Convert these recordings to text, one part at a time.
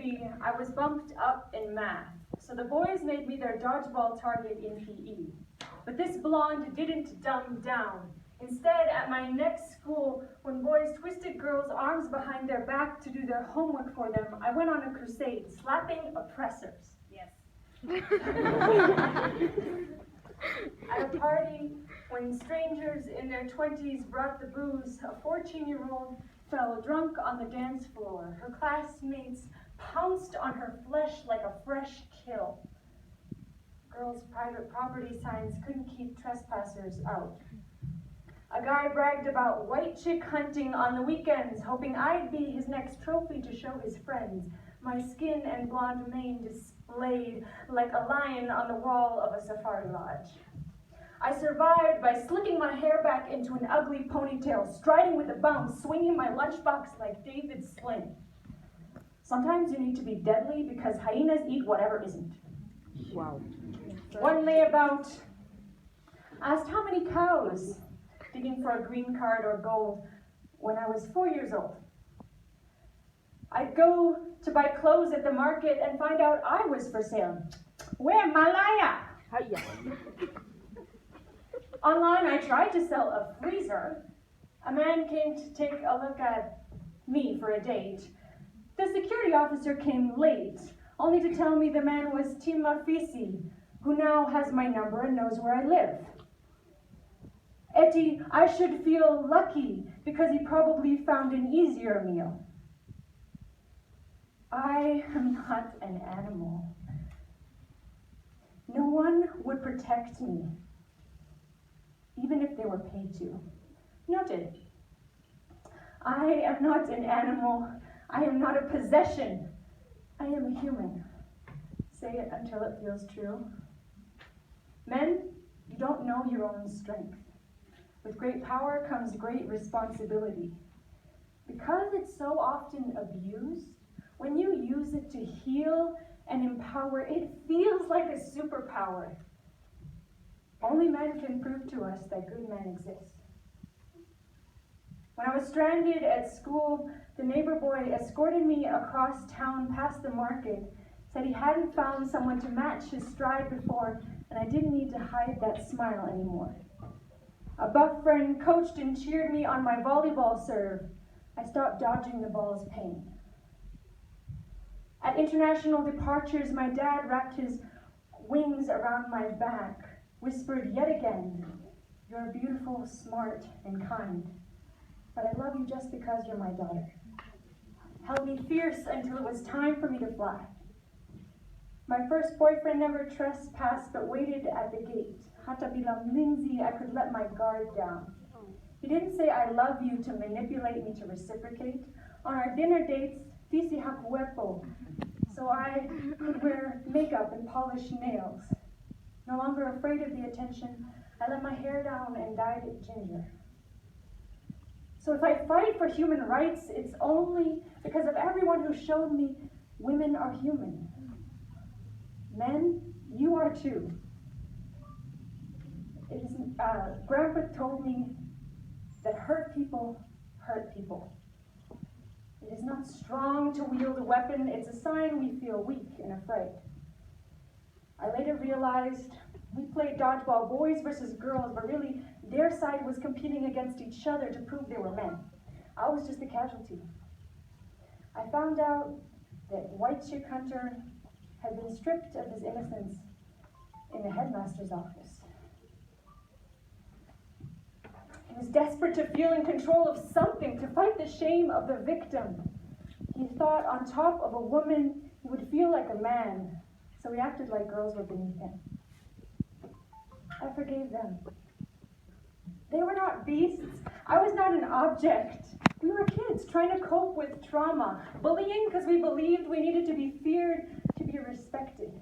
be, I was bumped up in math, so the boys made me their dodgeball target in PE. But this blonde didn't dumb down. Instead, at my next school, when boys twisted girls' arms behind their back to do their homework for them, I went on a crusade, slapping oppressors. Yes. At a party, when strangers in their 20s brought the booze, a 14-year-old fell drunk on the dance floor. Her classmates pounced on her flesh like a fresh kill. Girls' private property signs couldn't keep trespassers out. A guy bragged about white chick hunting on the weekends, hoping I'd be his next trophy to show his friends. My skin and blonde mane displayed like a lion on the wall of a safari lodge. I survived by slicking my hair back into an ugly ponytail, striding with a bounce, swinging my lunchbox like David Sling. Sometimes you need to be deadly because hyenas eat whatever isn't. Wow. One layabout asked how many cows, digging for a green card or gold, when I was 4 years old. I'd go to buy clothes at the market and find out I was for sale. Where Malaya? Online, I tried to sell a freezer. A man came to take a look at me for a date. The security officer came late, only to tell me the man was Tim Mafisi, who now has my number and knows where I live. Etty, I should feel lucky because he probably found an easier meal. I am not an animal. No one would protect me, even if they were paid to. Noted. I am not an animal. I am not a possession. I am a human. Say it until it feels true. Men, you don't know your own strength. With great power comes great responsibility. Because it's so often abused, when you use it to heal and empower, it feels like a superpower. Only men can prove to us that good men exist. When I was stranded at school, the neighbor boy escorted me across town past the market, said he hadn't found someone to match his stride before, and I didn't need to hide that smile anymore. A buff friend coached and cheered me on my volleyball serve. I stopped dodging the ball's pain. At international departures, my dad wrapped his wings around my back, whispered yet again, "You're beautiful, smart, and kind, but I love you just because you're my daughter." Held me fierce until it was time for me to fly. My first boyfriend never trespassed but waited at the gate. Hatabilam Lindsay, I could let my guard down. He didn't say I love you to manipulate me to reciprocate. On our dinner dates, Fisi hakuepo, so I could wear makeup and polish nails. No longer afraid of the attention, I let my hair down and dyed it ginger. So if I fight for human rights, it's only because of everyone who showed me women are human. Men, you are too. Grandpa told me that hurt people hurt people. It is not strong to wield a weapon, it's a sign we feel weak and afraid. I later realized we played dodgeball, boys versus girls, but really their side was competing against each other to prove they were men. I was just a casualty. I found out that White Chick Hunter had been stripped of his innocence in the headmaster's office. He was desperate to feel in control of something, to fight the shame of the victim. He thought on top of a woman, he would feel like a man, so he acted like girls were beneath him. I forgave them. They were not beasts. I was not an object. We were kids trying to cope with trauma, bullying because we believed we needed to be feared to be respected.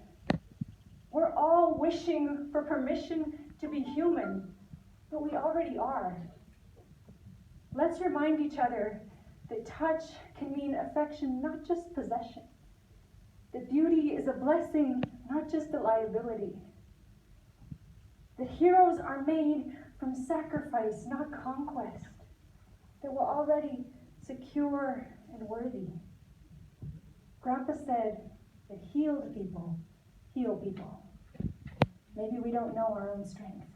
We're all wishing for permission to be human, but we already are. Let's remind each other that touch can mean affection, not just possession. That beauty is a blessing, not just a liability. That heroes are made from sacrifice, not conquest. That we're already secure and worthy. Grandpa said that healed people heal people. Maybe we don't know our own strength.